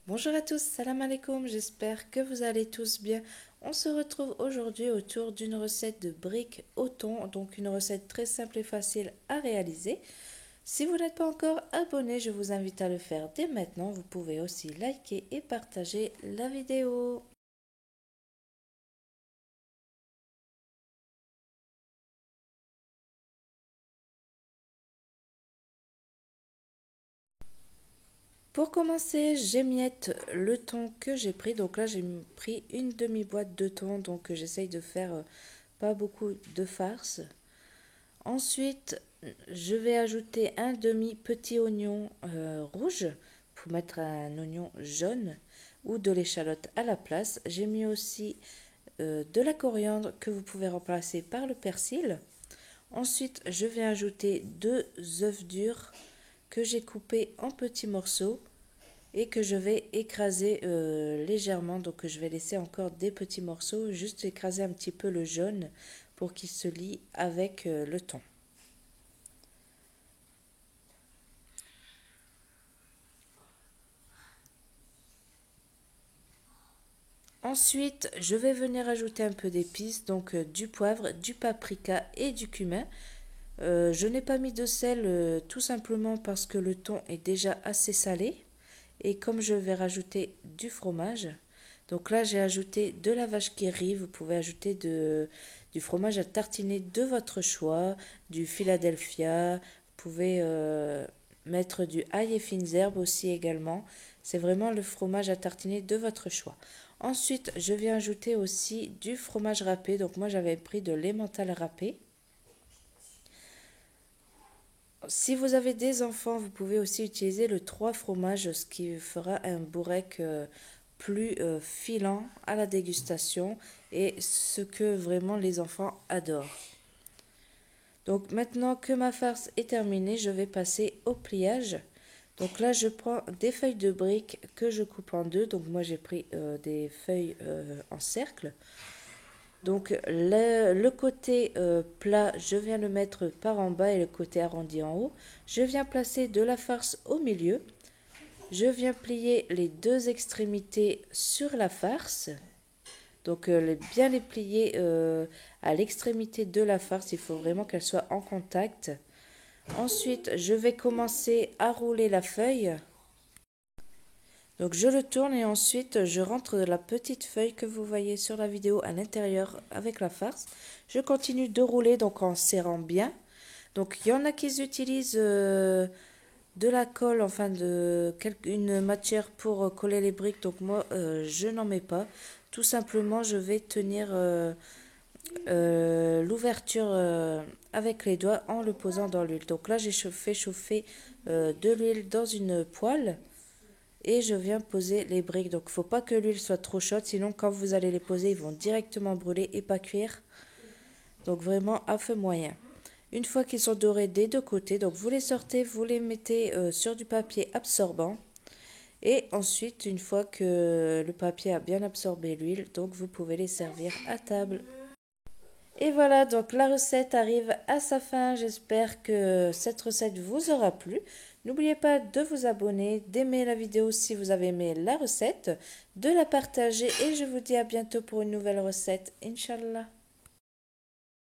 Bonjour à tous, salam alaikum, j'espère que vous allez tous bien. On se retrouve aujourd'hui autour d'une recette de briques au thon, donc une recette très simple et facile à réaliser. Si vous n'êtes pas encore abonné, je vous invite à le faire dès maintenant. Vous pouvez aussi liker et partager la vidéo. Pour commencer, j'émiette le thon que j'ai pris. Donc là, j'ai pris une demi-boîte de thon, donc j'essaye de faire pas beaucoup de farce. Ensuite, je vais ajouter un demi petit oignon rouge pour mettre un oignon jaune ou de l'échalote à la place. J'ai mis aussi de la coriandre que vous pouvez remplacer par le persil. Ensuite, je vais ajouter 2 œufs durs que j'ai coupés en petits morceaux et que je vais écraser légèrement. Donc je vais laisser encore des petits morceaux, juste écraser un petit peu le jaune pour qu'il se lie avec le thon. Ensuite, je vais venir ajouter un peu d'épices, donc du poivre, du paprika et du cumin. Je n'ai pas mis de sel tout simplement parce que le thon est déjà assez salé. Et comme je vais rajouter du fromage, donc là j'ai ajouté de la vache qui rit, vous pouvez ajouter du fromage à tartiner de votre choix, du Philadelphia, vous pouvez mettre du ail et fines herbes aussi également. C'est vraiment le fromage à tartiner de votre choix. Ensuite, je vais ajouter aussi du fromage râpé. Donc moi j'avais pris de l'emmental râpé. Si vous avez des enfants, vous pouvez aussi utiliser le 3 fromage, ce qui fera un bourrec plus filant à la dégustation et ce que vraiment les enfants adorent. Donc maintenant que ma farce est terminée, je vais passer au pliage. Donc là, je prends des feuilles de briques que je coupe en deux. Donc moi, j'ai pris des feuilles en cercle. Donc le côté plat, je viens le mettre par en bas et le côté arrondi en haut. Je viens placer de la farce au milieu. Je viens plier les deux extrémités sur la farce. Donc bien les plier à l'extrémité de la farce. Il faut vraiment qu'elle soit en contact. Ensuite, je vais commencer à rouler la feuille. Donc je le tourne et ensuite je rentre la petite feuille que vous voyez sur la vidéo à l'intérieur avec la farce. Je continue de rouler donc en serrant bien. Donc il y en a qui utilisent de la colle, enfin une matière pour coller les briques. Donc moi je n'en mets pas. Tout simplement je vais tenir l'ouverture avec les doigts en le posant dans l'huile. Donc là j'ai fait chauffer de l'huile dans une poêle. Et je viens poser les briques. Donc, il ne faut pas que l'huile soit trop chaude, sinon quand vous allez les poser, ils vont directement brûler et pas cuire. Donc, vraiment à feu moyen. Une fois qu'ils sont dorés des deux côtés, donc vous les sortez, vous les mettez sur du papier absorbant. Et ensuite, une fois que le papier a bien absorbé l'huile, donc vous pouvez les servir à table. Et voilà, donc la recette arrive à sa fin. J'espère que cette recette vous aura plu. N'oubliez pas de vous abonner, d'aimer la vidéo si vous avez aimé la recette, de la partager et je vous dis à bientôt pour une nouvelle recette, Inch'Allah.